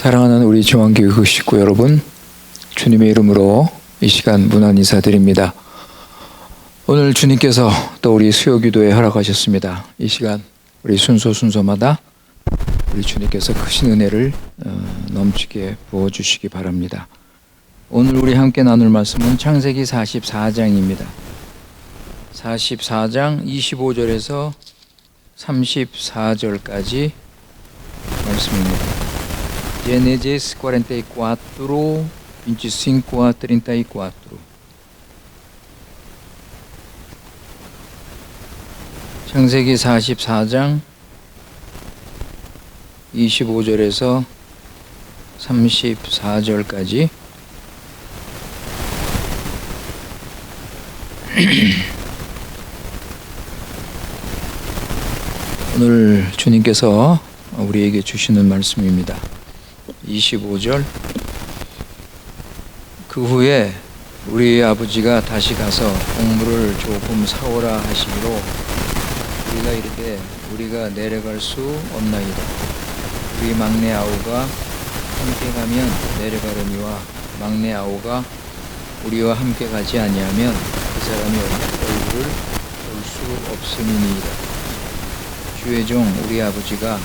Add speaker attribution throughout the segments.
Speaker 1: 사랑하는 우리 중앙교회 식구 여러분, 주님의 이름으로 이 시간 문안 인사드립니다. 오늘 주님께서 또 우리 수요기도에 허락하셨습니다. 이 시간 우리 순서마다 우리 주님께서 크신 은혜를 넘치게 부어주시기 바랍니다. 오늘 우리 함께 나눌 말씀은 창세기 44장입니다. 44장 25절에서 34절까지 말씀입니다. Gênesis 44, 25 a 34. 창세기 44장 25절에서 34절까지 오늘 주님께서 우리에게 주시는 말씀입니다. 25절. 그 후에 우리 아버지가 다시 가서 곡물을 조금 사오라 하시기로 우리가 이르되 우리가 내려갈 수 없나이다. 우리 막내 아우가 함께 가면 내려가려니와 막내 아우가 우리와 함께 가지 아니하면 그 사람이 얼굴을 볼 수 없음이니이다. 주의 종 우리 아버지가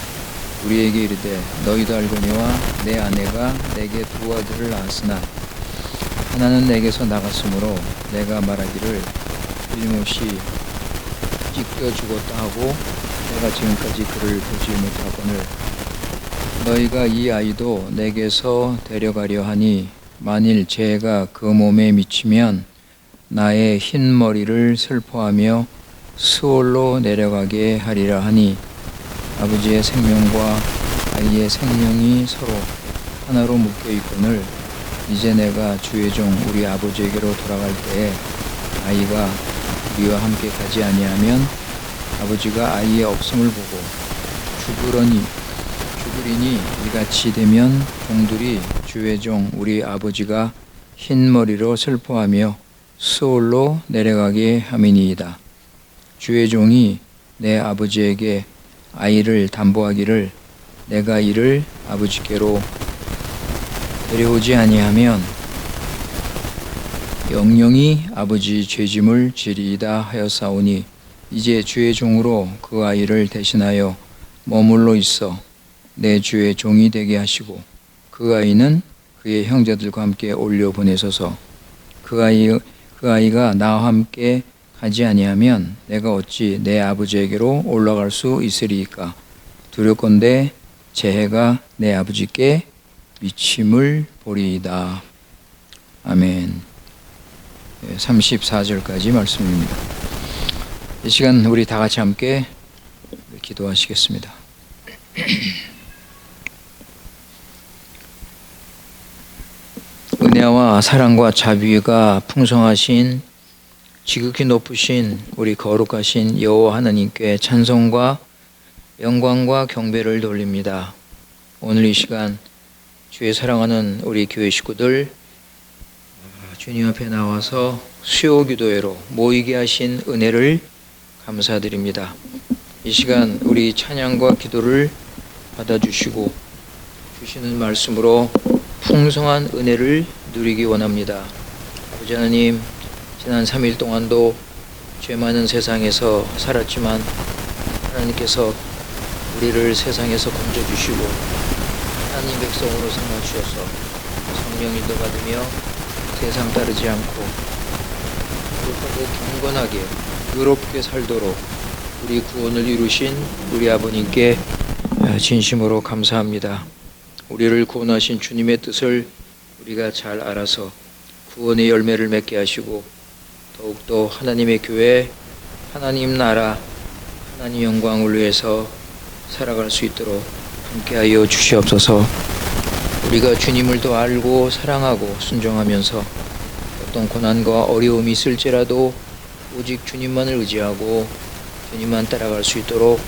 Speaker 1: 우리에게 이르되 너희도 알거니와 내 아내가 내게 두 아들을 낳았으나 하나는 내게서 나갔으므로 내가 말하기를 틀림없이 찢겨 죽었다 하고 내가 지금까지 그를 보지 못하거늘 너희가 이 아이도 내게서 데려가려 하니 만일 죄가 그 몸에 미치면 나의 흰 머리를 슬퍼하며 스올로 내려가게 하리라 하니 아버지의 생명과 아이의 생명이 서로 하나로 묶여 있거늘 이제 내가 주의 종 우리 아버지에게로 돌아갈 때에 아이가 우리와 함께 가지 아니하면 아버지가 아이의 없음을 보고 죽으리니 이같이 되면 종들이 주의 종 우리 아버지가 흰 머리로 슬퍼하며 스올로 내려가게 함이니이다. 주의 종이 내 아버지에게 아이를 담보하기를 내가 이를 아버지께로 데려오지 아니하면 영영이 아버지 죄짐을 지리이다 하였사오니 이제 주의 종으로 그 아이를 대신하여 머물러 있어 내 주의 종이 되게 하시고 그 아이는 그의 형제들과 함께 올려 보내소서. 그 아이가 나와 함께 가지 아니하면 내가 어찌 내 아버지에게로 올라갈 수 있으리이까. 두렵건대 재해가 내 아버지께 미침을 보리이다. 아멘. 34절까지 말씀입니다. 이 시간 우리 다 같이 함께 기도하시겠습니다. 은혜와 사랑과 자비가 풍성하신 지극히 높으신 우리 거룩하신 여호와 하나님께 찬송과 영광과 경배를 돌립니다. 오늘 이 시간 주의 사랑하는 우리 교회 식구들 주님 앞에 나와서 수요 기도회로 모이게 하신 은혜를 감사드립니다. 이 시간 우리 찬양과 기도를 받아주시고 주시는 말씀으로 풍성한 은혜를 누리기 원합니다. 아버지 하나님, 지난 3일 동안도 죄 많은 세상에서 살았지만 하나님께서 우리를 세상에서 건져주시고 하나님 백성으로 삼아주셔서 성령 인도 받으며 세상 따르지 않고 거룩하고 경건하게 의롭게 살도록 우리 구원을 이루신 우리 아버님께 진심으로 감사합니다. 우리를 구원하신 주님의 뜻을 우리가 잘 알아서 구원의 열매를 맺게 하시고 더욱더 하나님의 교회, 하나님 나라, 하나님 영광을 위해서 살아갈 수 있도록 함께하여 주시옵소서. 우리가 주님을 더 알고 사랑하고 순종하면서 어떤 고난과 어려움이 있을지라도 오직 주님만을 의지하고 주님만 따라갈 수 있도록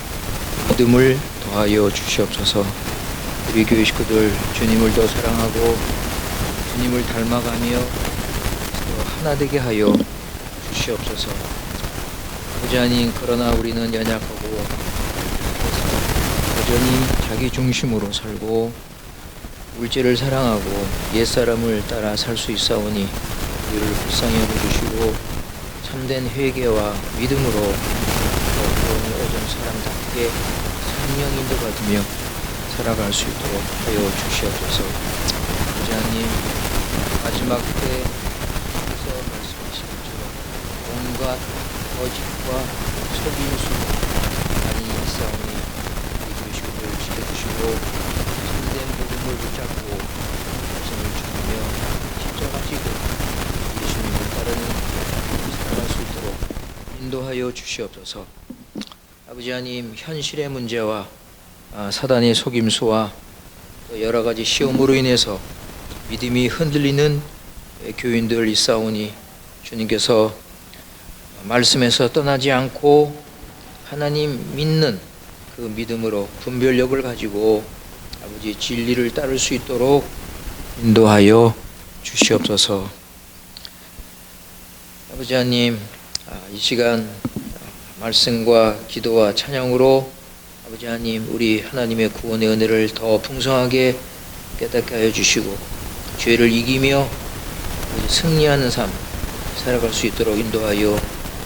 Speaker 1: 믿음을 더하여 주시옵소서. 우리 교회 식구들 주님을 더 사랑하고 주님을 닮아가며 더 하나 되게 하여 주시옵소서. 아버지 하나님, 그러나 우리는 연약하고 여전히 자기 중심으로 살고 물질을 사랑하고 옛사람을 따라 살 수 있사오니 우리를 불쌍히 여겨주시고 참된 회개와 믿음으로 구원을 얻은 사람답게 성령 인도받으며 살아갈 수 있도록 하여 주시옵소서. 아버지 하나님, 마지막 때에서 말씀하신 것처럼 온갖 거짓과 속임수 많이 있사오니 이기시고 지켜주시고 참된 복음을 붙잡고 말씀을 주며 십자가 지고 예수님을 따르는 살아갈 수 있도록 인도하여 주시옵소서. 아버지 하나님, 현실의 문제와 사단의 속임수와 또 여러 가지 시험으로 인해서 믿음이 흔들리는 교인들 있사오니 주님께서 말씀에서 떠나지 않고 하나님 믿는 그 믿음으로 분별력을 가지고 아버지 진리를 따를 수 있도록 인도하여 주시옵소서. 아버지 하나님, 이 시간 말씀과 기도와 찬양으로 아버지 하나님, 우리 하나님의 구원의 은혜를 더 풍성하게 깨닫게 하여 주시고 죄를 이기며 승리하는 삶 살아갈 수 있도록 인도하여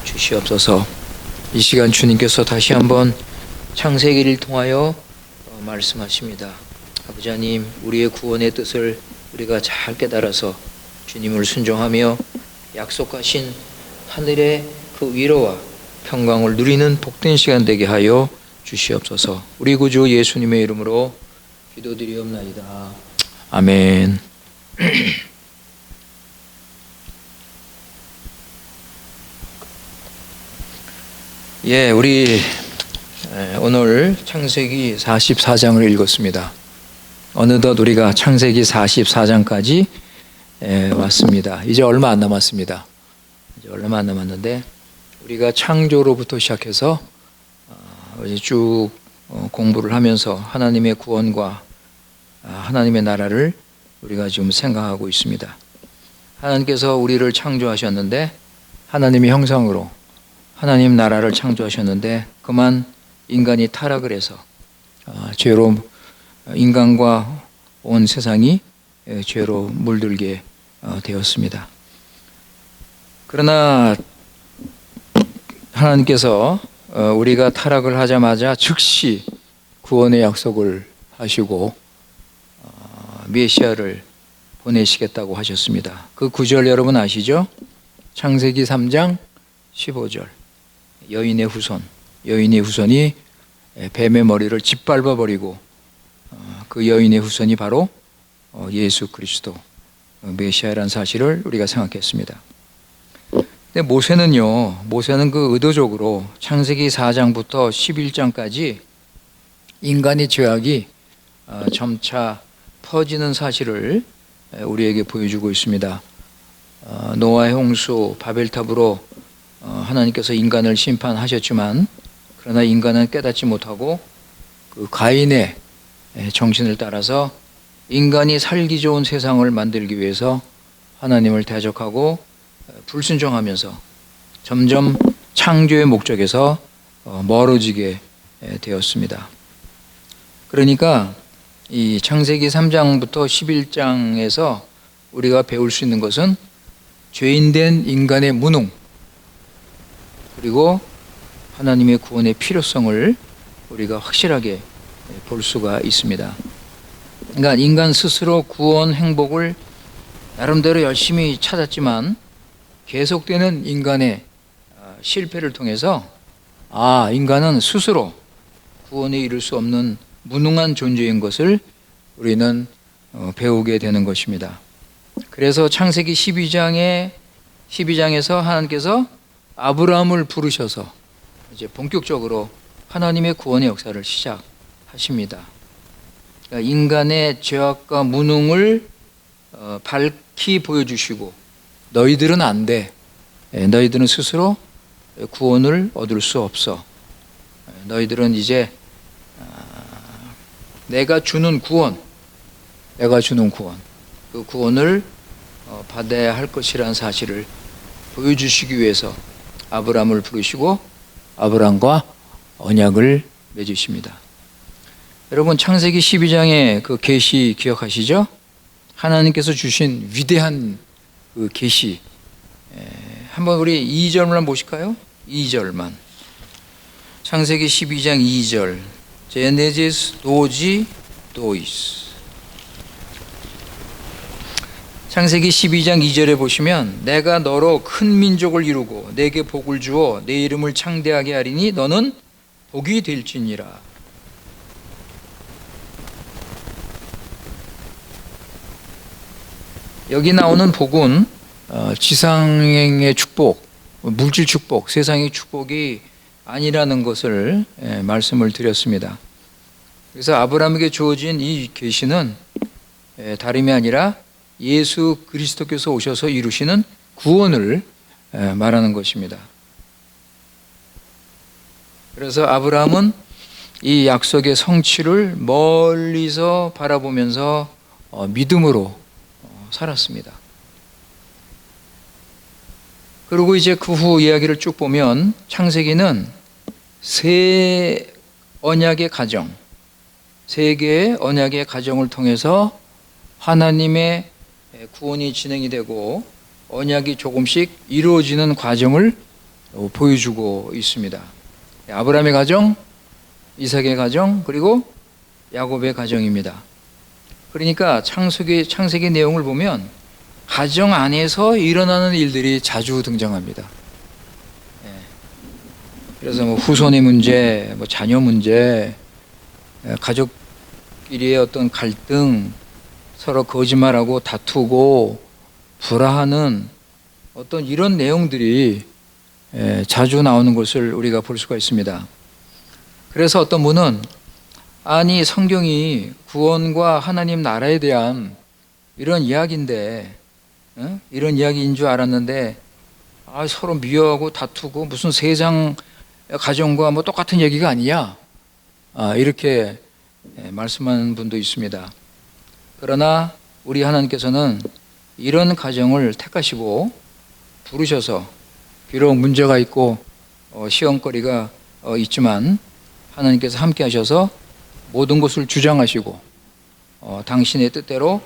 Speaker 1: 주시옵소서. 이 시간 주님께서 다시 한번 창세기를 통하여 말씀하십니다. 아버지 하나님, 우리의 구원의 뜻을 우리가 잘 깨달아서 주님을 순종하며 약속하신 하늘의 그 위로와 평강을 누리는 복된 시간 되게 하여 주시옵소서. 우리 구주 예수님의 이름으로 기도드리옵나이다. 아멘. 예, 우리 오늘 창세기 44장을 읽었습니다. 어느덧 우리가 창세기 44장까지 왔습니다. 이제 얼마 안 남았습니다. 이제 얼마 안 남았는데 우리가 창조로부터 시작해서 이제 쭉 공부를 하면서 하나님의 구원과 하나님의 나라를 우리가 지금 생각하고 있습니다. 하나님께서 우리를 창조하셨는데 하나님의 형상으로 하나님 나라를 창조하셨는데 그만 인간이 타락을 해서 죄로 인간과 온 세상이 죄로 물들게 되었습니다. 그러나 하나님께서 우리가 타락을 하자마자 즉시 구원의 약속을 하시고 메시아를 보내시겠다고 하셨습니다. 그 구절 여러분 아시죠? 창세기 3장 15절. 여인의 후손이 뱀의 머리를 짓밟아 버리고 그 여인의 후손이 바로 예수 그리스도 메시아라는 사실을 우리가 생각했습니다. 근데 모세는 그 의도적으로 창세기 4장부터 11장까지 인간의 죄악이 점차 퍼지는 사실을 우리에게 보여주고 있습니다. 노아의 홍수, 바벨탑으로 하나님께서 인간을 심판하셨지만 그러나 인간은 깨닫지 못하고 그 가인의 정신을 따라서 인간이 살기 좋은 세상을 만들기 위해서 하나님을 대적하고 불순종하면서 점점 창조의 목적에서 멀어지게 되었습니다. 그러니까 이 창세기 3장부터 11장에서 우리가 배울 수 있는 것은 죄인된 인간의 무능 그리고 하나님의 구원의 필요성을 우리가 확실하게 볼 수가 있습니다. 그러니까 인간 스스로 구원 행복을 나름대로 열심히 찾았지만 계속되는 인간의 실패를 통해서 인간은 스스로 구원에 이를 수 없는 무능한 존재인 것을 우리는 배우게 되는 것입니다. 그래서 창세기 12장에서 하나님께서 아브라함을 부르셔서 이제 본격적으로 하나님의 구원의 역사를 시작하십니다. 그러니까 인간의 죄악과 무능을 밝히 보여주시고 너희들은 안 돼. 너희들은 스스로 구원을 얻을 수 없어. 너희들은 이제 내가 주는 구원, 그 구원을 받아야 할 것이라는 사실을 보여주시기 위해서 아브라함을 부르시고 아브라함과 언약을 맺으십니다. 여러분 창세기 12장의 그 계시 기억하시죠? 하나님께서 주신 위대한 그 계시. 한번 우리 2절만 보실까요? 2절만. 창세기 12장 2절. 제네시스 도지 도이스. 창세기 12장 2절에 보시면 내가 너로 큰 민족을 이루고 내게 복을 주어 내 이름을 창대하게 하리니 너는 복이 될지니라. 여기 나오는 복은 지상의 축복, 물질 축복, 세상의 축복이 아니라는 것을 말씀을 드렸습니다. 그래서 아브라함에게 주어진 이 계시는 다름이 아니라 예수 그리스도께서 오셔서 이루시는 구원을 말하는 것입니다. 그래서 아브라함은 이 약속의 성취를 멀리서 바라보면서 믿음으로 살았습니다. 그리고 이제 그 후 이야기를 쭉 보면 창세기는 세 언약의 가정, 세 개의 언약의 가정을 통해서 하나님의 구원이 진행이 되고 언약이 조금씩 이루어지는 과정을 보여주고 있습니다. 아브라함의 가정, 이삭의 가정, 그리고 야곱의 가정입니다. 그러니까 창세기 내용을 보면 가정 안에서 일어나는 일들이 자주 등장합니다. 그래서 뭐 후손의 문제, 뭐 자녀 문제, 가족끼리의 어떤 갈등, 서로 거짓말하고 다투고 불화하는 어떤 이런 내용들이 자주 나오는 것을 우리가 볼 수가 있습니다. 그래서 어떤 분은 아니 성경이 구원과 하나님 나라에 대한 이런 이야기인데 이런 이야기인 줄 알았는데 서로 미워하고 다투고 무슨 세상 가정과 뭐 똑같은 얘기가 아니야, 이렇게 말씀하는 분도 있습니다. 그러나 우리 하나님께서는 이런 가정을 택하시고 부르셔서 비록 문제가 있고 시험거리가 있지만 하나님께서 함께 하셔서 모든 것을 주장하시고 당신의 뜻대로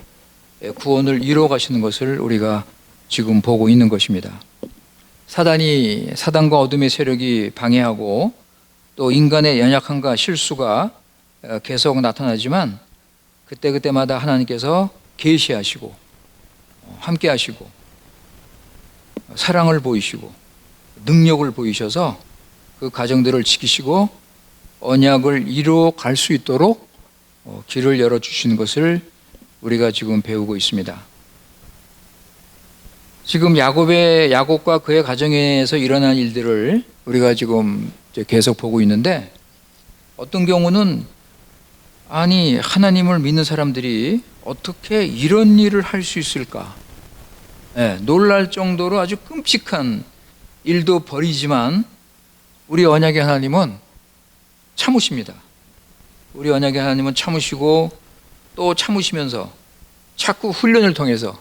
Speaker 1: 구원을 이루어 가시는 것을 우리가 지금 보고 있는 것입니다. 사단과 어둠의 세력이 방해하고 또 인간의 연약함과 실수가 계속 나타나지만 그때마다 하나님께서 계시하시고 함께 하시고 사랑을 보이시고 능력을 보이셔서 그 가정들을 지키시고 언약을 이루어 갈 수 있도록 길을 열어주시는 것을 우리가 지금 배우고 있습니다. 지금 야곱과 그의 가정에서 일어난 일들을 우리가 지금 계속 보고 있는데 어떤 경우는 아니 하나님을 믿는 사람들이 어떻게 이런 일을 할 수 있을까? 놀랄 정도로 아주 끔찍한 일도 벌이지만 우리 언약의 하나님은 참으십니다. 우리 언약의 하나님은 참으시고 또 참으시면서 자꾸 훈련을 통해서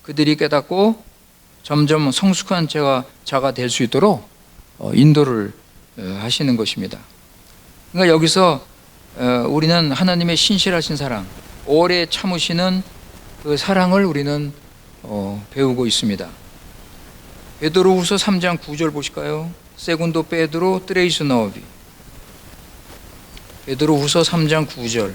Speaker 1: 그들이 깨닫고 점점 성숙한 자가 될 수 있도록 인도를 하시는 것입니다. 그러니까 여기서 우리는 하나님의 신실하신 사랑, 오래 참으시는 그 사랑을 우리는 배우고 있습니다. 베드로후서 3장 9절 보실까요? 세군도 베드로 트레이스 너비. 베드로후서 3장 9절.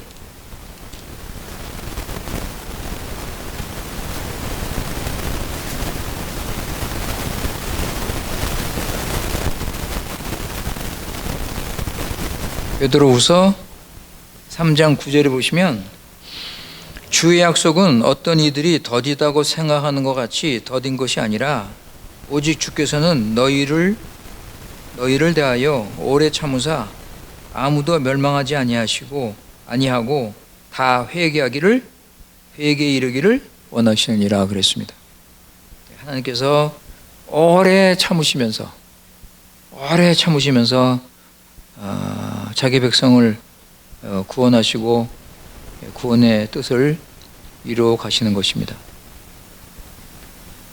Speaker 1: 베드로후서 3장 9절에 보시면 주의 약속은 어떤 이들이 더디다고 생각하는 것 같이 더딘 것이 아니라 오직 주께서는 너희를 대하여 오래 참으사 아무도 멸망하지 아니하고 다 회개에 이르기를 원하시느니라 그랬습니다. 하나님께서 오래 참으시면서 자기 백성을 구원하시고 구원의 뜻을 이루어 가시는 것입니다.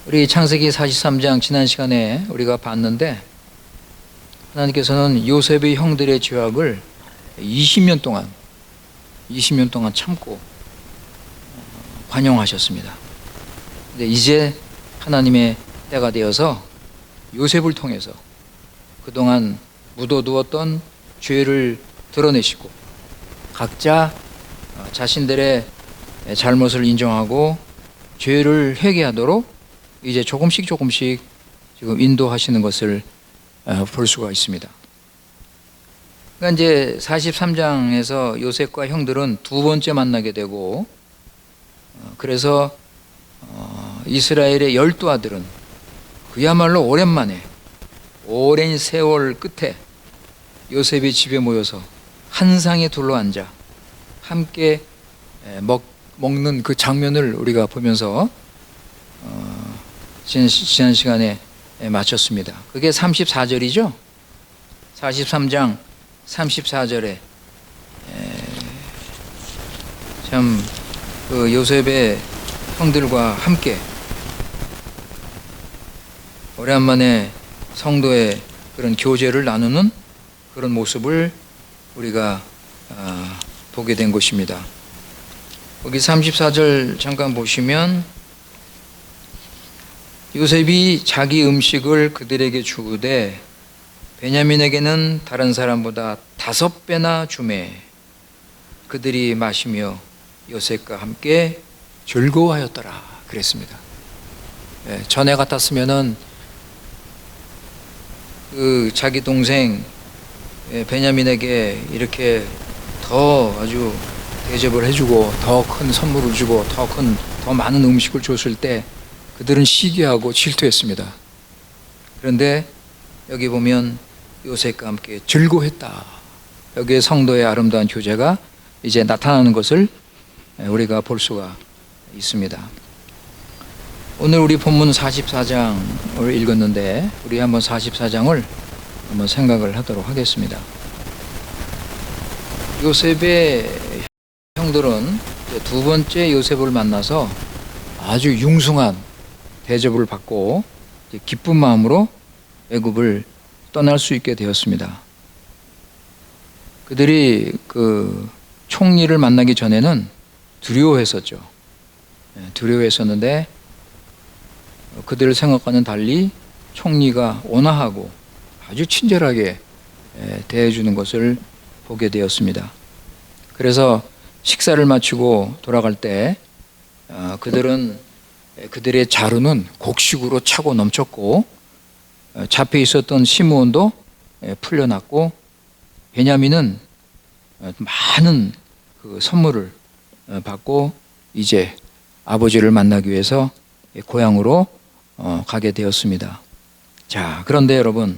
Speaker 1: 우리 창세기 43장 지난 시간에 우리가 봤는데 하나님께서는 요셉의 형들의 죄악을 20년 동안 20년 동안 참고 관용하셨습니다. 근데 이제 하나님의 때가 되어서 요셉을 통해서 그동안 묻어두었던 죄를 드러내시고 각자 자신들의 잘못을 인정하고 죄를 회개하도록 이제 조금씩 지금 인도하시는 것을 볼 수가 있습니다. 그러니까 이제 43장에서 요셉과 형들은 두 번째 만나게 되고, 그래서 이스라엘의 12아들은 그야말로 오랜만에 오랜 세월 끝에 요셉의 집에 모여서 한 상에 둘러앉아 함께 먹는 그 장면을 우리가 보면서 지난 시간에 마쳤습니다. 그게 34절이죠. 43장 34절에 참 그 요셉의 형들과 함께 오랜만에 성도의 그런 교제를 나누는 그런 모습을 우리가 보게 된 것입니다. 거기 34절 잠깐 보시면 요셉이 자기 음식을 그들에게 주되 베냐민에게는 다른 사람보다 5배나 주매 그들이 마시며 요셉과 함께 즐거워하였더라 그랬습니다. 전에 같았으면은 그 자기 동생 베냐민에게 이렇게 더 아주 대접을 해주고 더 큰 선물을 주고 더 많은 음식을 줬을 때 그들은 시기하고 질투했습니다. 그런데 여기 보면 요셉과 함께 즐거워했다. 여기에 성도의 아름다운 교제가 이제 나타나는 것을 우리가 볼 수가 있습니다. 오늘 우리 본문 44장을 읽었는데 우리 한번 44장을 한번 생각을 하도록 하겠습니다. 요셉의 형들은 두 번째 요셉을 만나서 아주 융숭한 대접을 받고 기쁜 마음으로 애굽을 떠날 수 있게 되었습니다. 그들이 그 총리를 만나기 전에는 두려워했었죠. 두려워했었는데 그들을 생각과는 달리 총리가 온화하고 아주 친절하게 대해주는 것을 보게 되었습니다. 그래서 식사를 마치고 돌아갈 때 그들은 그들의 자루는 곡식으로 차고 넘쳤고 잡혀 있었던 시므온도 풀려났고 베냐민은 많은 그 선물을 받고 이제 아버지를 만나기 위해서 고향으로 가게 되었습니다. 자, 그런데 여러분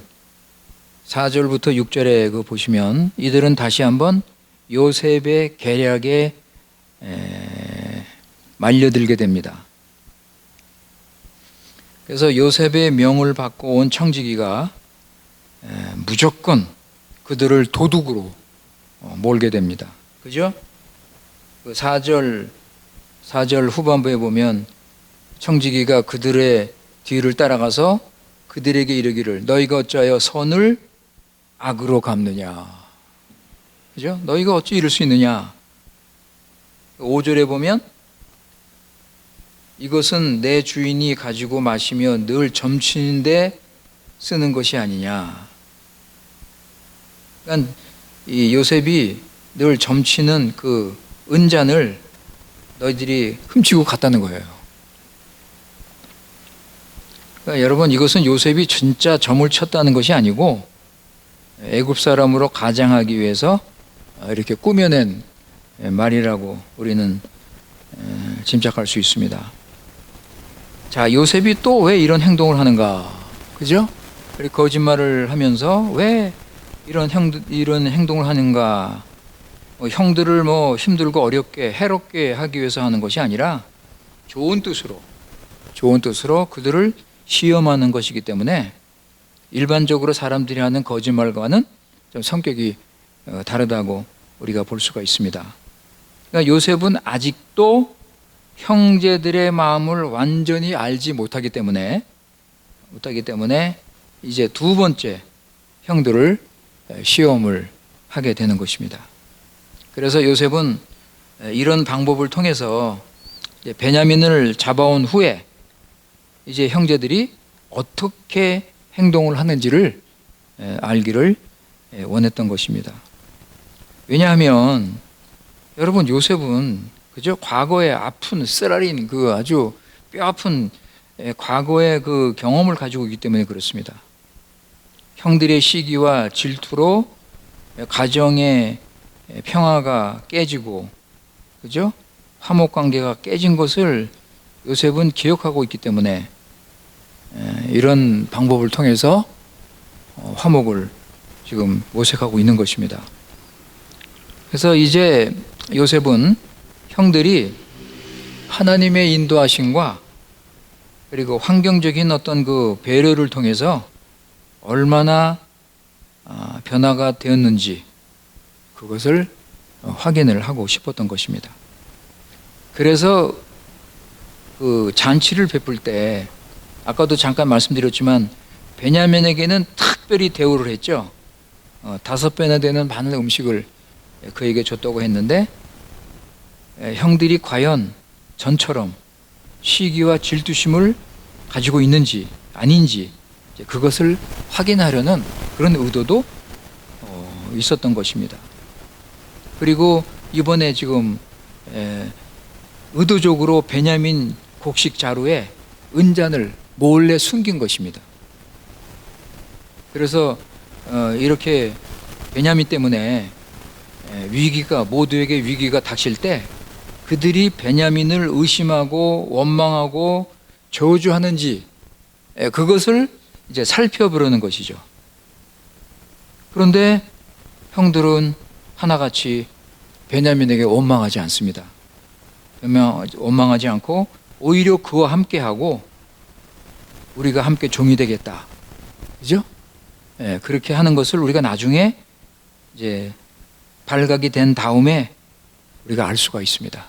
Speaker 1: 4절부터 6절에 그 보시면 이들은 다시 한번 요셉의 계략에 말려들게 됩니다. 그래서 요셉의 명을 받고 온 청지기가 무조건 그들을 도둑으로 몰게 됩니다. 그죠? 그 4절 후반부에 보면 청지기가 그들의 뒤를 따라가서 그들에게 이르기를 너희가 어찌하여 선을 악으로 갚느냐. 그죠? 너희가 어찌 이럴 수 있느냐. 5절에 보면 이것은 내 주인이 가지고 마시며 늘 점치는데 쓰는 것이 아니냐. 그러니까 이 요셉이 늘 점치는 그 은잔을 너희들이 훔치고 갔다는 거예요. 그러니까 여러분 이것은 요셉이 진짜 점을 쳤다는 것이 아니고 애굽 사람으로 가장하기 위해서 이렇게 꾸며낸 말이라고 우리는 짐작할 수 있습니다. 자, 요셉이 또 왜 이런 행동을 하는가? 그죠? 거짓말을 하면서 왜 이런 행동을 하는가? 형들을 힘들고 어렵게 해롭게 하기 위해서 하는 것이 아니라 좋은 뜻으로 그들을 시험하는 것이기 때문에 일반적으로 사람들이 하는 거짓말과는 좀 성격이 다르다고 우리가 볼 수가 있습니다. 그러니까 요셉은 아직도 형제들의 마음을 완전히 알지 못하기 때문에 이제 두 번째 형들을 시험을 하게 되는 것입니다. 그래서 요셉은 이런 방법을 통해서 이제 베냐민을 잡아온 후에 이제 형제들이 어떻게 행동을 하는지를 알기를 원했던 것입니다. 왜냐하면 여러분, 요셉은 그저 과거의 아픈 쓰라린 그 아주 뼈 아픈 과거의 그 경험을 가지고 있기 때문에 그렇습니다. 형들의 시기와 질투로 가정의 평화가 깨지고, 그죠? 화목 관계가 깨진 것을 요셉은 기억하고 있기 때문에 이런 방법을 통해서 화목을 지금 모색하고 있는 것입니다. 그래서 이제 요셉은 형들이 하나님의 인도하심과 그리고 환경적인 어떤 그 배려를 통해서 얼마나 변화가 되었는지 그것을 확인을 하고 싶었던 것입니다. 그래서 그 잔치를 베풀 때 아까도 잠깐 말씀드렸지만 베냐민에게는 특별히 대우를 했죠. 5배나 되는 많은 음식을 그에게 줬다고 했는데, 형들이 과연 전처럼 시기와 질투심을 가지고 있는지 아닌지 그것을 확인하려는 그런 의도도 있었던 것입니다. 그리고 이번에 지금 의도적으로 베냐민 곡식 자루에 은잔을 몰래 숨긴 것입니다. 그래서 이렇게 베냐민 때문에 모두에게 위기가 닥칠 때 그들이 베냐민을 의심하고 원망하고 저주하는지 그것을 이제 살펴보려는 것이죠. 그런데 형들은 하나같이 베냐민에게 원망하지 않습니다. 원망하지 않고 오히려 그와 함께하고 우리가 함께 종이 되겠다, 그죠? 그렇게 하는 것을 우리가 나중에 이제 발각이 된 다음에 우리가 알 수가 있습니다.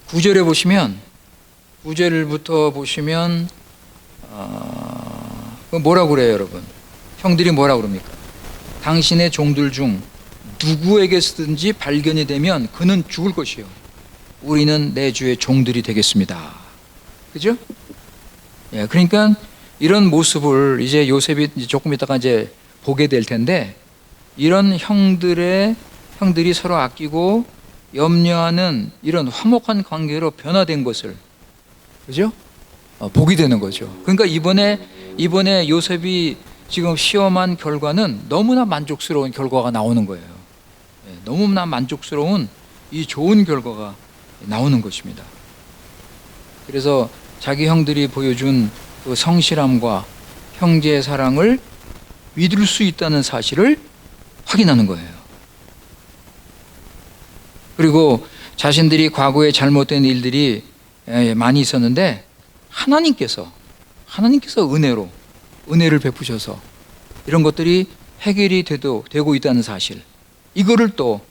Speaker 1: 9절에 보시면, 9절부터 보시면 뭐라고 그래요, 여러분? 형들이 뭐라고 그럽니까? 당신의 종들 중 누구에게서든지 발견이 되면 그는 죽을 것이요, 우리는 내 주의 종들이 되겠습니다. 그죠? 그러니까 이런 모습을 이제 요셉이 조금 있다가 이제 보게 될 텐데, 이런 형들이 서로 아끼고 염려하는 이런 화목한 관계로 변화된 것을, 그죠? 보게 되는 거죠. 그러니까 이번에 요셉이 지금 시험한 결과는 너무나 만족스러운 결과가 나오는 거예요. 너무나 만족스러운 이 좋은 결과가 나오는 것입니다. 그래서 자기 형들이 보여준 그 성실함과 형제의 사랑을 믿을 수 있다는 사실을 확인하는 거예요. 그리고 자신들이 과거에 잘못된 일들이 많이 있었는데 하나님께서 은혜를 베푸셔서 이런 것들이 해결이 되고 있다는 사실, 이거를 또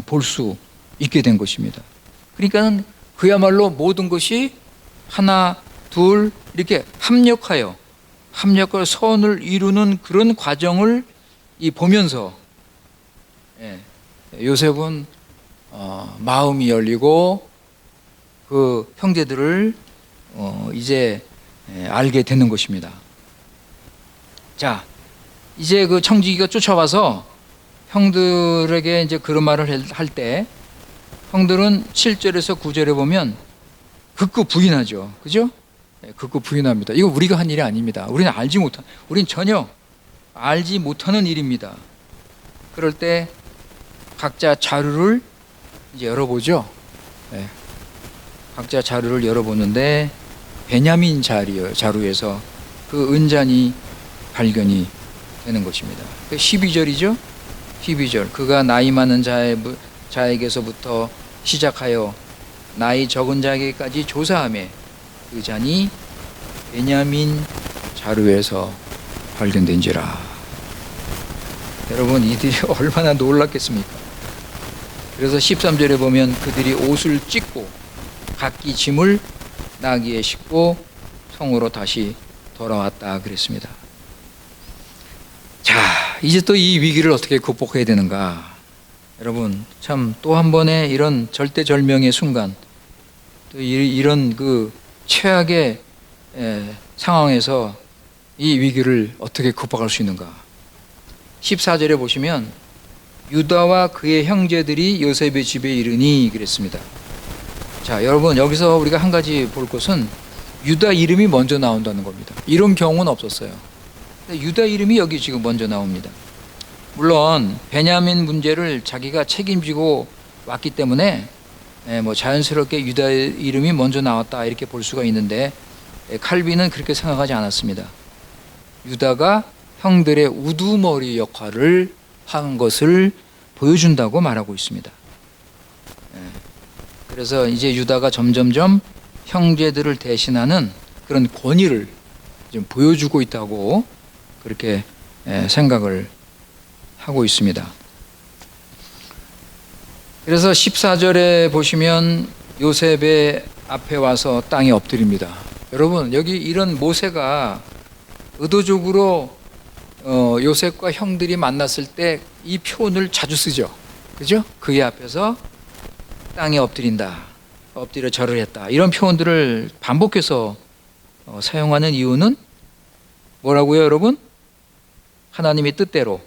Speaker 1: 볼 수 있게 된 것입니다. 그러니까 그야말로 모든 것이 하나 둘 이렇게 합력하여 선을 이루는 그런 과정을 보면서 요셉은 마음이 열리고 그 형제들을 이제 알게 되는 것입니다. 자, 이제 그 청지기가 쫓아와서 형들에게 이제 그런 말을 할 때 형들은 7절에서 9절에 보면 극구 부인하죠. 그죠? 극구 부인합니다. 이거 우리가 한 일이 아닙니다. 우리는 전혀 알지 못하는 일입니다. 그럴 때 각자 자루를 이제 열어보죠. 각자 자루를 열어보는데 베냐민 자루에서 그 은잔이 발견이 되는 것입니다. 12절이죠. 12절. 그가 나이 많은 자에게서부터 시작하여 나이 적은 자에게까지 조사하며 그 잔이 베냐민 자루에서 발견된지라. 여러분, 이들이 얼마나 놀랐겠습니까? 그래서 13절에 보면 그들이 옷을 찢고 각기 짐을 나귀에 싣고 성으로 다시 돌아왔다 그랬습니다. 자, 이제 또 이 위기를 어떻게 극복해야 되는가? 여러분, 참 또 한 번의 이런 절대절명의 순간, 또 이런 그 최악의 상황에서 이 위기를 어떻게 극복할 수 있는가? 14절에 보시면 유다와 그의 형제들이 요셉의 집에 이르니 그랬습니다. 자, 여러분, 여기서 우리가 한 가지 볼 것은 유다 이름이 먼저 나온다는 겁니다. 이런 경우는 없었어요. 유다 이름이 여기 지금 먼저 나옵니다. 물론 베냐민 문제를 자기가 책임지고 왔기 때문에 뭐 자연스럽게 유다 이름이 먼저 나왔다 이렇게 볼 수가 있는데, 칼빈은 그렇게 생각하지 않았습니다. 유다가 형들의 우두머리 역할을 한 것을 보여준다고 말하고 있습니다. 그래서 이제 유다가 점점점 형제들을 대신하는 그런 권위를 좀 보여주고 있다고 그렇게 생각을 하고 있습니다. 그래서 14절에 보시면 요셉의 앞에 와서 땅에 엎드립니다. 여러분, 여기 이런 모세가 의도적으로 요셉과 형들이 만났을 때 이 표현을 자주 쓰죠. 그죠? 그의 앞에서 땅에 엎드린다, 엎드려 절을 했다, 이런 표현들을 반복해서 사용하는 이유는 뭐라고요, 여러분? 하나님의 뜻대로,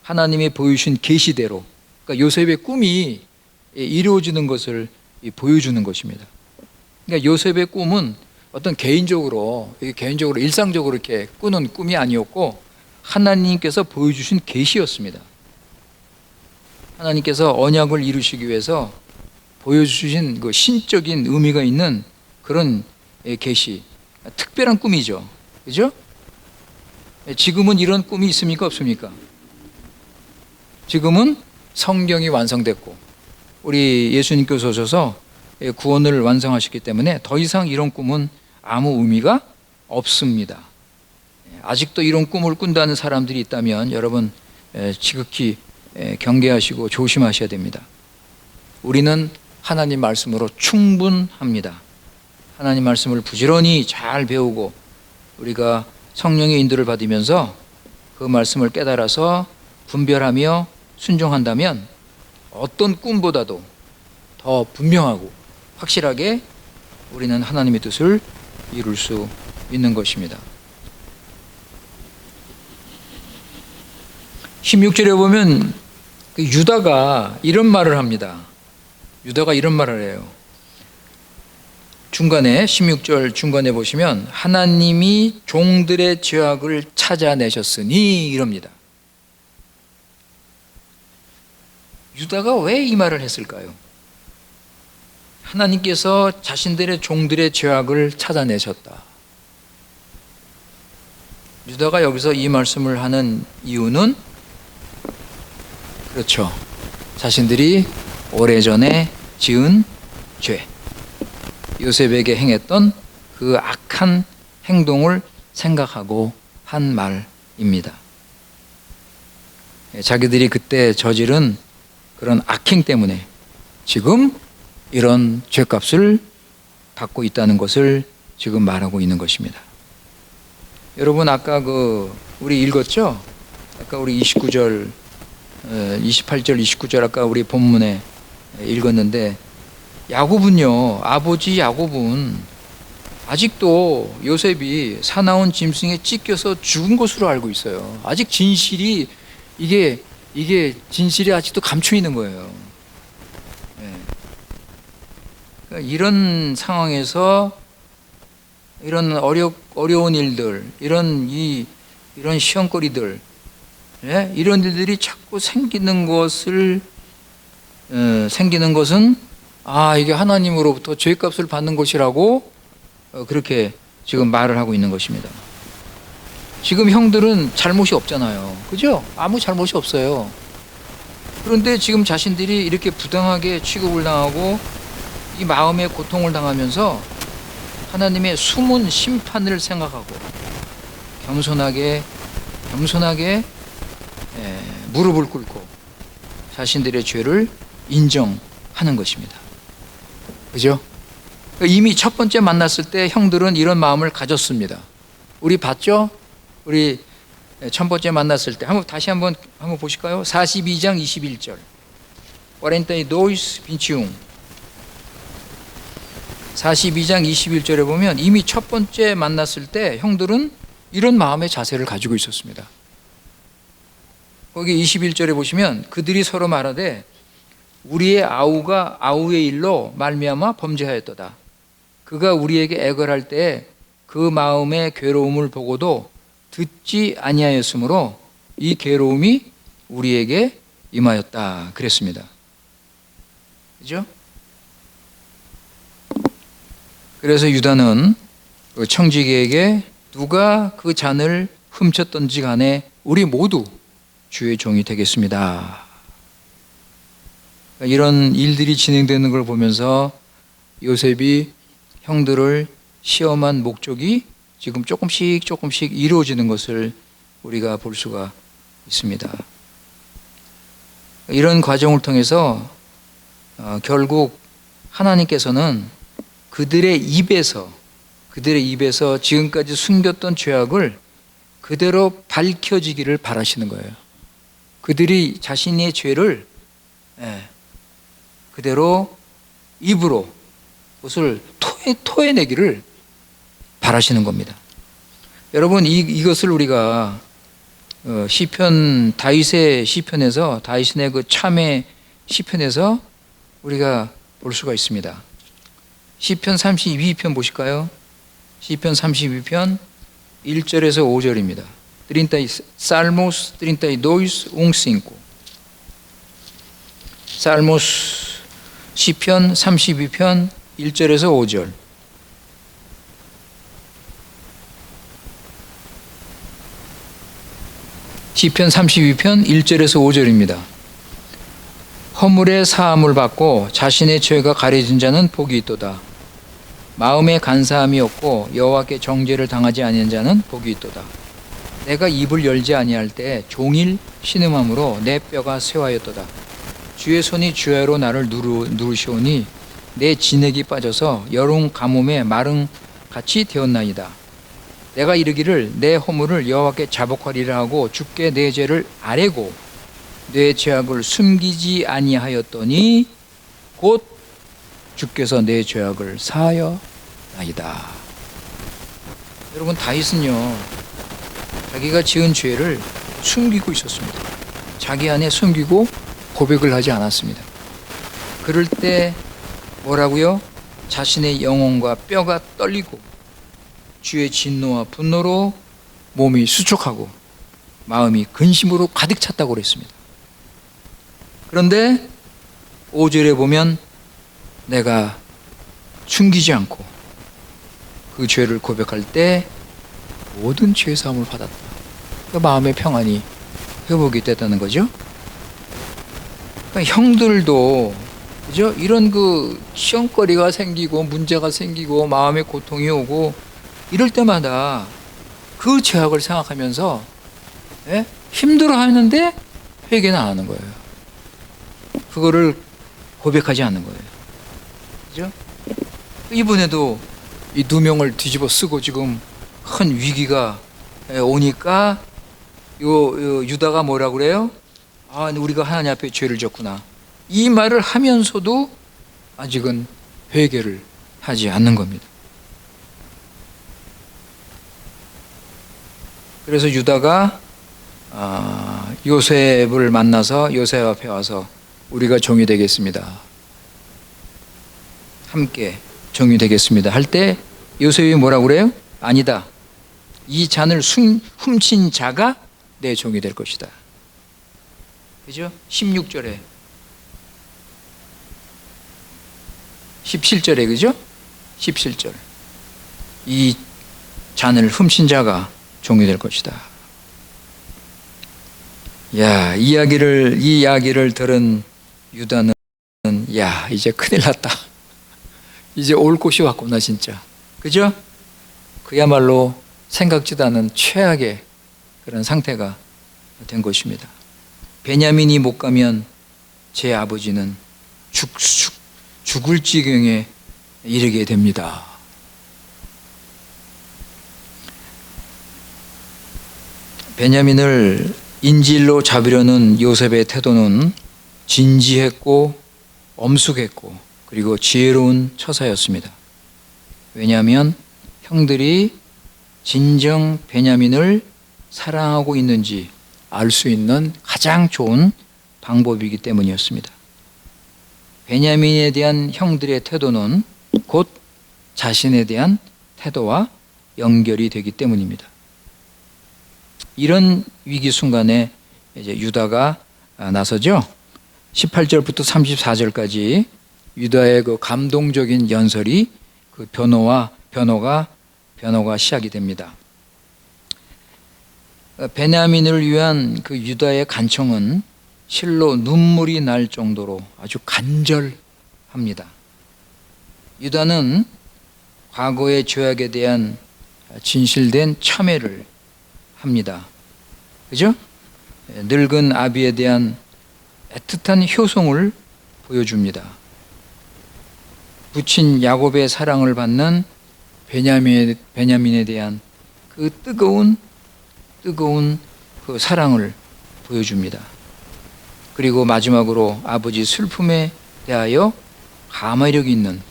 Speaker 1: 하나님이 보여주신 계시대로, 그러니까 요셉의 꿈이 이루어지는 것을 보여주는 것입니다. 그러니까 요셉의 꿈은 어떤 개인적으로 일상적으로 이렇게 꾸는 꿈이 아니었고, 하나님께서 보여주신 계시였습니다. 하나님께서 언약을 이루시기 위해서 보여주신 그 신적인 의미가 있는 그런 계시, 특별한 꿈이죠. 그죠? 지금은 이런 꿈이 있습니까, 없습니까? 지금은 성경이 완성됐고 우리 예수님께서 오셔서 구원을 완성하셨기 때문에 더 이상 이런 꿈은 아무 의미가 없습니다. 아직도 이런 꿈을 꾼다는 사람들이 있다면 여러분 지극히 경계하시고 조심하셔야 됩니다. 우리는 하나님 말씀으로 충분합니다. 하나님 말씀을 부지런히 잘 배우고 우리가 성령의 인도를 받으면서 그 말씀을 깨달아서 분별하며 순종한다면 어떤 꿈보다도 더 분명하고 확실하게 우리는 하나님의 뜻을 이룰 수 있는 것입니다. 16절에 보면 유다가 이런 말을 합니다. 유다가 이런 말을 해요. 중간에 16절 중간에 보시면 하나님이 종들의 죄악을 찾아내셨으니 이럽니다. 유다가 왜 이 말을 했을까요? 하나님께서 자신들의 종들의 죄악을 찾아내셨다. 유다가 여기서 이 말씀을 하는 이유는 그렇죠. 자신들이 오래전에 지은 죄, 요셉에게 행했던 그 악한 행동을 생각하고 한 말입니다. 자기들이 그때 저지른 그런 악행 때문에 지금 이런 죄값을 받고 있다는 것을 지금 말하고 있는 것입니다. 여러분, 아까 우리 읽었죠? 아까 우리 28절, 29절 아까 우리 본문에 읽었는데, 야곱은요, 아버지 야곱은 아직도 요셉이 사나운 짐승에 찢겨서 죽은 것으로 알고 있어요. 아직 진실이 이게 진실이 아직도 감춰 있는 거예요. 그러니까 이런 상황에서 이런 어려운 일들, 이런 시험거리들, 이런 일들이 자꾸 생기는 것은 이게 하나님으로부터 죄값을 받는 것이라고 그렇게 지금 말을 하고 있는 것입니다. 지금 형들은 잘못이 없잖아요. 그죠? 아무 잘못이 없어요. 그런데 지금 자신들이 이렇게 부당하게 취급을 당하고 이 마음의 고통을 당하면서 하나님의 숨은 심판을 생각하고 겸손하게 무릎을 꿇고 자신들의 죄를 인정하는 것입니다. 그죠? 이미 첫 번째 만났을 때 형들은 이런 마음을 가졌습니다. 우리 봤죠? 우리 첫 번째 만났을 때 다시 한번 보실까요? 42장 21절. 42, 21. 42장 21절에 보면 이미 첫 번째 만났을 때 형들은 이런 마음의 자세를 가지고 있었습니다. 거기 21절에 보시면 그들이 서로 말하되 우리의 아우가 아우의 일로 말미암아 범죄하였도다. 그가 우리에게 애걸할 때에 그 마음의 괴로움을 보고도 듣지 아니하였으므로 이 괴로움이 우리에게 임하였다 그랬습니다. 그죠? 그래서 유다는 그 청지기에게 누가 그 잔을 훔쳤던지 간에 우리 모두 주의 종이 되겠습니다. 이런 일들이 진행되는 걸 보면서 요셉이 형들을 시험한 목적이 지금 조금씩 이루어지는 것을 우리가 볼 수가 있습니다. 이런 과정을 통해서 결국 하나님께서는 그들의 입에서 지금까지 숨겼던 죄악을 그대로 밝혀지기를 바라시는 거예요. 그들이 자신의 죄를 그대로 입으로 그것을 토해내기를 바라시는 겁니다. 여러분 이것을 우리가 시편 다윗의 시편에서 다윗의 그 참의 시편에서 우리가 볼 수가 있습니다. 시편 32편 보실까요? 시편 32편 1절에서 5절입니다. Salmos 32, 1, 5. 살모스 시편 32편 1절에서 5절. 시편 32편 1절에서 5절입니다. 허물의 사함을 받고 자신의 죄가 가려진 자는 복이 있도다. 마음에 간사함이 없고 여호와께 정죄를 당하지 아니한 자는 복이 있도다. 내가 입을 열지 아니할 때 종일 신음함으로 내 뼈가 쇠하였도다. 주의 손이 주야로 나를 누르시오니 내 진액이 빠져서 여름 가뭄에 마른 같이 되었나이다. 내가 이르기를 내 허물을 여호와께 자복하리라 하고 주께 내 죄를 아뢰고 내 죄악을 숨기지 아니하였더니 곧 주께서 내 죄악을 사하였나이다. 여러분 다윗은요 자기가 지은 죄를 숨기고 있었습니다. 자기 안에 숨기고 고백을 하지 않았습니다. 그럴 때 뭐라고요? 자신의 영혼과 뼈가 떨리고 주의 진노와 분노로 몸이 수축하고 마음이 근심으로 가득 찼다고 그랬습니다. 그런데 5절에 보면 내가 숨기지 않고 그 죄를 고백할 때 모든 죄 사함을 받았다. 그 마음의 평안이 회복이 됐다는 거죠. 그러니까 형들도 그죠? 이런 그 시험거리가 생기고 문제가 생기고 마음의 고통이 오고 이럴 때마다 그 죄악을 생각하면서 힘들어하는데 회개는 안 하는 거예요. 그거를 고백하지 않는 거예요. 그죠? 이번에도 이 두 명을 뒤집어 쓰고 지금 큰 위기가 오니까 유다가 뭐라 그래요? 아, 우리가 하나님 앞에 죄를 졌구나. 이 말을 하면서도 아직은 회개를 하지 않는 겁니다. 그래서 유다가 요셉을 만나서 요셉 앞에 와서 우리가 종이 되겠습니다. 함께 종이 되겠습니다. 할 때 요셉이 뭐라고 그래요? 아니다. 이 잔을 훔친 자가 내 종이 될 것이다. 그죠? 16절에 17절에 그죠? 17절 이 잔을 훔친 자가 종이 될 것이다. 야, 이 이야기를 들은 유다는 야, 이제 큰일 났다. 이제 올 곳이 왔구나 진짜. 그죠? 그야말로 생각지도 않은 최악의 그런 상태가 된 것입니다. 베냐민이 못 가면 제 아버지는 죽을 지경에 이르게 됩니다. 베냐민을 인질로 잡으려는 요셉의 태도는 진지했고 엄숙했고 그리고 지혜로운 처사였습니다. 왜냐하면 형들이 진정 베냐민을 사랑하고 있는지 알 수 있는 가장 좋은 방법이기 때문이었습니다. 베냐민에 대한 형들의 태도는 곧 자신에 대한 태도와 연결이 되기 때문입니다. 이런 위기 순간에 이제 유다가 나서죠. 18절부터 34절까지 유다의 그 감동적인 연설이 그 변호가 시작이 됩니다. 베냐민을 위한 그 유다의 간청은 실로 눈물이 날 정도로 아주 간절합니다. 유다는 과거의 죄악에 대한 진실된 참회를 합니다. 그죠? 늙은 아비에 대한 애틋한 효성을 보여줍니다. 부친 야곱의 사랑을 받는 베냐민에 대한 그 뜨거운 그 사랑을 보여줍니다. 그리고 마지막으로 아버지 슬픔에 대하여 가마력 있는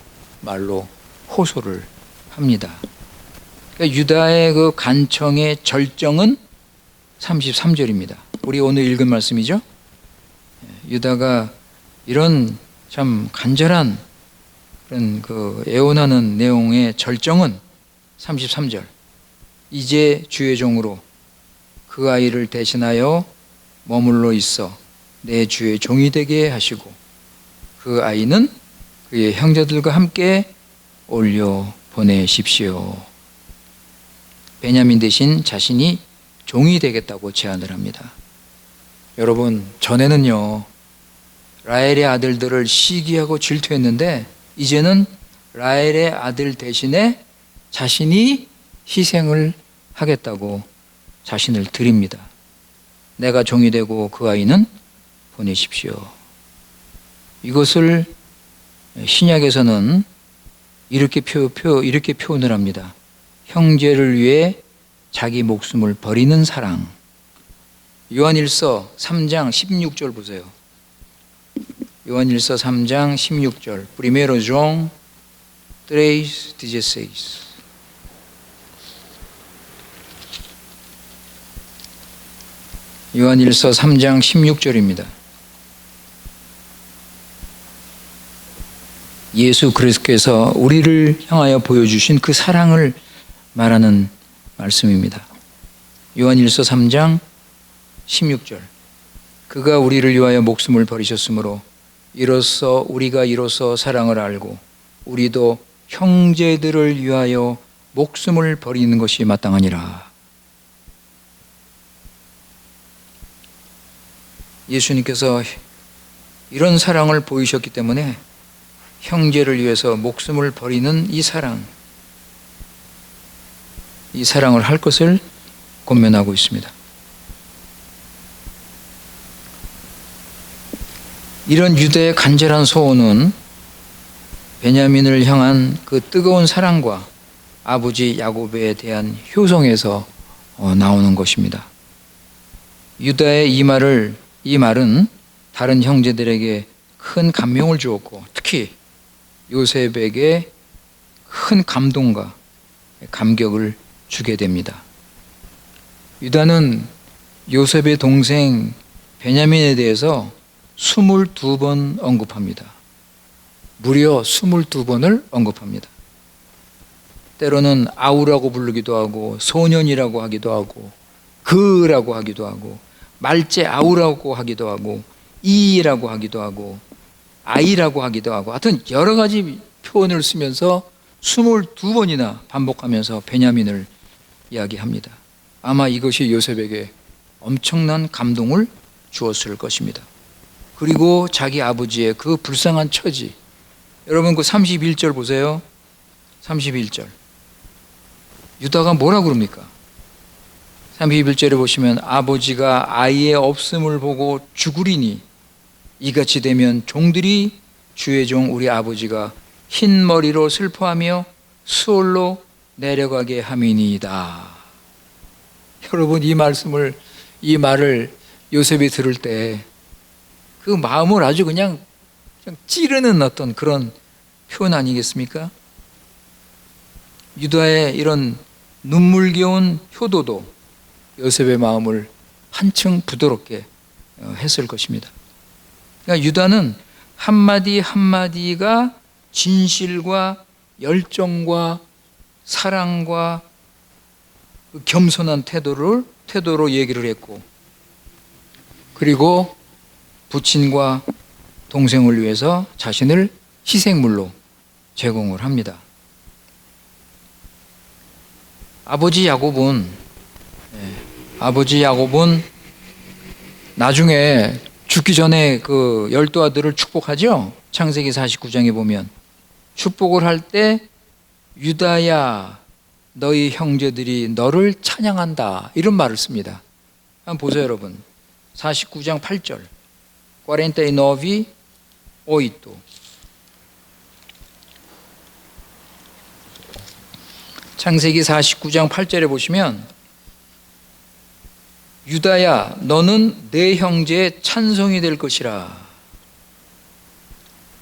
Speaker 1: 말로 호소를 합니다. 그러니까 유다의 그 간청의 절정은 33절입니다. 우리 오늘 읽은 말씀이죠. 유다가 이런 참 간절한 그런 그 애원하는 내용의 절정은 33절. 이제 주의 종으로 그 아이를 대신하여 머물러 있어 내 주의 종이 되게 하시고 그 아이는 그의 형제들과 함께 올려 보내십시오. 베냐민 대신 자신이 종이 되겠다고 제안을 합니다. 여러분, 전에는요 라헬의 아들들을 시기하고 질투했는데 이제는 라헬의 아들 대신에 자신이 희생을 하겠다고 자신을 드립니다. 내가 종이 되고 그 아이는 보내십시오. 이것을 신약에서는 이렇게 표현을 합니다. 형제를 위해 자기 목숨을 버리는 사랑. 요한일서 3장 16절 보세요. 요한일서 3장 16절. Primero John 3:16. 요한일서 3장 16절입니다. 예수 그리스도께서 우리를 향하여 보여주신 그 사랑을 말하는 말씀입니다. 요한일서 3장 16절. 그가 우리를 위하여 목숨을 버리셨으므로 우리가 이로써 사랑을 알고 우리도 형제들을 위하여 목숨을 버리는 것이 마땅하니라. 예수님께서 이런 사랑을 보이셨기 때문에 형제를 위해서 목숨을 버리는 이 사랑을 할 것을 권면하고 있습니다. 이런 유대의 간절한 소원은 베냐민을 향한 그 뜨거운 사랑과 아버지 야곱에 대한 효성에서 나오는 것입니다. 유다의 이 말은 다른 형제들에게 큰 감명을 주었고 특히 요셉에게 큰 감동과 감격을 주게 됩니다. 유다는 요셉의 동생 베냐민에 대해서 22번 언급합니다. 무려 22번을 언급합니다. 때로는 아우라고 부르기도 하고 소년이라고 하기도 하고 그라고 하기도 하고 말째 아우라고 하기도 하고 이라고 하기도 하고 아이라고 하기도 하고 하여튼 여러 가지 표현을 쓰면서 22번이나 반복하면서 베냐민을 이야기합니다. 아마 이것이 요셉에게 엄청난 감동을 주었을 것입니다. 그리고 자기 아버지의 그 불쌍한 처지. 여러분 그 31절 보세요. 31절. 유다가 뭐라 그럽니까? 31절에 보시면 아버지가 아이의 없음을 보고 죽으리니 이같이 되면 종들이 주의 종 우리 아버지가 흰 머리로 슬퍼하며 수월로 내려가게 함이니이다. 여러분 이 말을 요셉이 들을 때 그 마음을 아주 그냥 찌르는 어떤 그런 표현 아니겠습니까? 유다의 이런 눈물겨운 효도도 요셉의 마음을 한층 부드럽게 했을 것입니다. 그러니까 유다는 한마디 한마디가 진실과 열정과 사랑과 그 겸손한 태도로 얘기를 했고, 그리고 부친과 동생을 위해서 자신을 희생물로 제공을 합니다. 아버지 야곱은 나중에 죽기 전에 그 12아들을 축복하죠. 창세기 49장에 보면 축복을 할 때 유다야 너희 형제들이 너를 찬양한다 이런 말을 씁니다. 한번 보세요 여러분. 49장 8절 49 창세기 49장 8절에 보시면 유다야 너는 내 형제의 찬송이 될 것이라.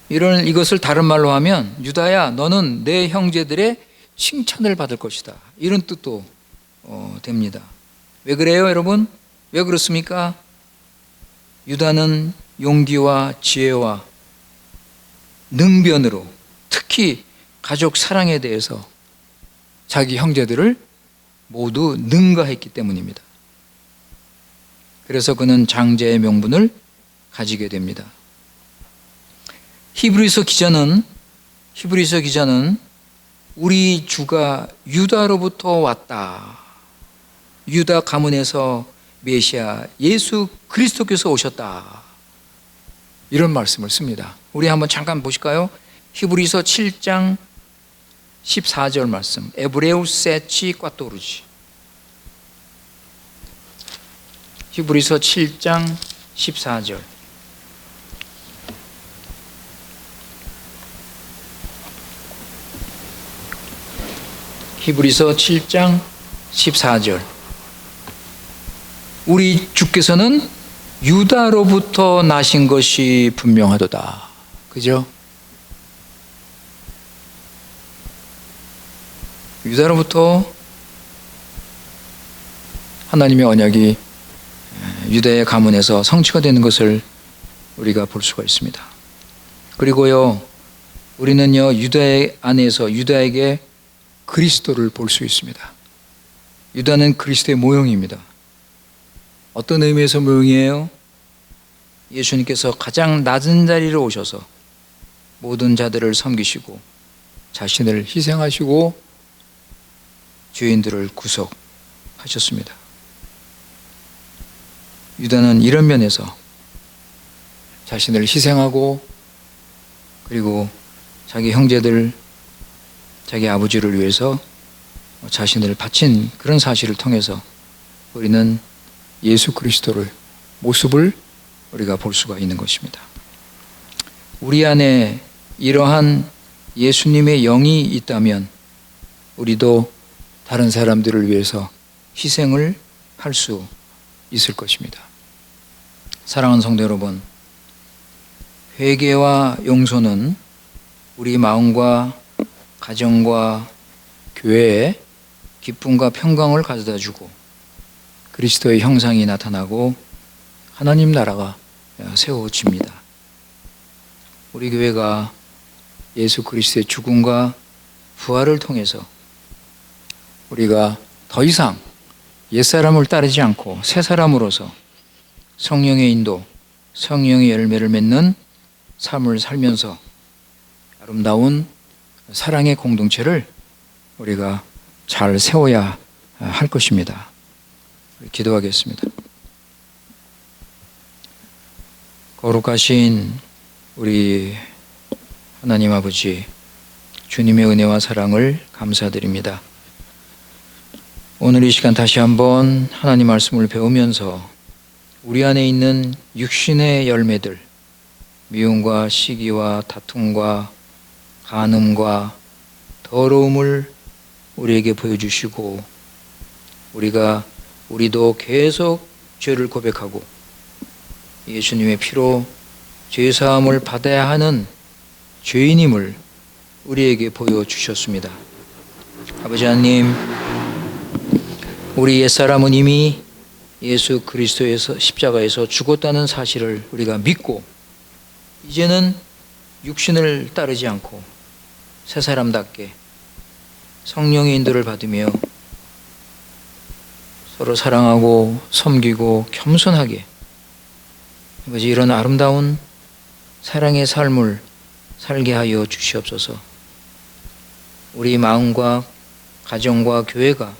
Speaker 1: 이것을 다른 말로 하면 유다야 너는 내 형제들의 칭찬을 받을 것이다 이런 뜻도 됩니다. 왜 그래요 여러분? 왜 그렇습니까? 유다는 용기와 지혜와 능변으로 특히 가족 사랑에 대해서 자기 형제들을 모두 능가했기 때문입니다. 그래서 그는 장제의 명분을 가지게 됩니다. 히브리서 기자는 우리 주가 유다로부터 왔다. 유다 가문에서 메시아 예수 그리스도께서 오셨다. 이런 말씀을 씁니다. 우리 한번 잠깐 보실까요? 히브리서 7장 14절 말씀. 에브레우세치 꽈토르지. 히브리서 7장 14절. 히브리서 7장 14절. 우리 주께서는 유다로부터 나신 것이 분명하도다. 그죠? 유다로부터 하나님의 언약이 유다의 가문에서 성취가 되는 것을 우리가 볼 수가 있습니다. 그리고요, 우리는요, 유다의 안에서 유다에게 그리스도를 볼 수 있습니다. 유다는 그리스도의 모형입니다. 어떤 의미에서 모형이에요? 예수님께서 가장 낮은 자리로 오셔서 모든 자들을 섬기시고 자신을 희생하시고 죄인들을 구속하셨습니다. 유다는 이런 면에서 자신을 희생하고 그리고 자기 형제들, 자기 아버지를 위해서 자신을 바친 그런 사실을 통해서 우리는 예수 그리스도를 모습을 우리가 볼 수가 있는 것입니다. 우리 안에 이러한 예수님의 영이 있다면 우리도 다른 사람들을 위해서 희생을 할 수 있을 것입니다. 사랑하는 성도 여러분, 회개와 용서는 우리 마음과 가정과 교회에 기쁨과 평강을 가져다주고 그리스도의 형상이 나타나고 하나님 나라가 세워집니다. 우리 교회가 예수 그리스도의 죽음과 부활을 통해서 우리가 더 이상 옛사람을 따르지 않고 새 사람으로서 성령의 인도, 성령의 열매를 맺는 삶을 살면서 아름다운 사랑의 공동체를 우리가 잘 세워야 할 것입니다. 기도하겠습니다. 거룩하신 우리 하나님 아버지, 주님의 은혜와 사랑을 감사드립니다. 오늘 이 시간 다시 한번 하나님 말씀을 배우면서 우리 안에 있는 육신의 열매들, 미움과 시기와 다툼과 간음과 더러움을 우리에게 보여주시고 우리도 계속 죄를 고백하고 예수님의 피로 죄사함을 받아야 하는 죄인임을 우리에게 보여주셨습니다. 아버지 하나님, 우리 옛사람은 이미 예수 그리스도에서 십자가에서 죽었다는 사실을 우리가 믿고 이제는 육신을 따르지 않고 새 사람답게 성령의 인도를 받으며 서로 사랑하고 섬기고 겸손하게 아버지 이런 아름다운 사랑의 삶을 살게 하여 주시옵소서. 우리 마음과 가정과 교회가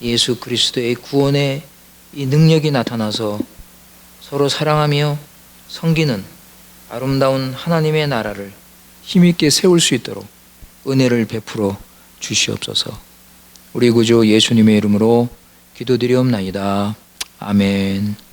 Speaker 1: 예수 그리스도의 구원의 이 능력이 나타나서 서로 사랑하며 섬기는 아름다운 하나님의 나라를 힘있게 세울 수 있도록 은혜를 베풀어 주시옵소서. 우리 구주 예수님의 이름으로 기도드리옵나이다. 아멘.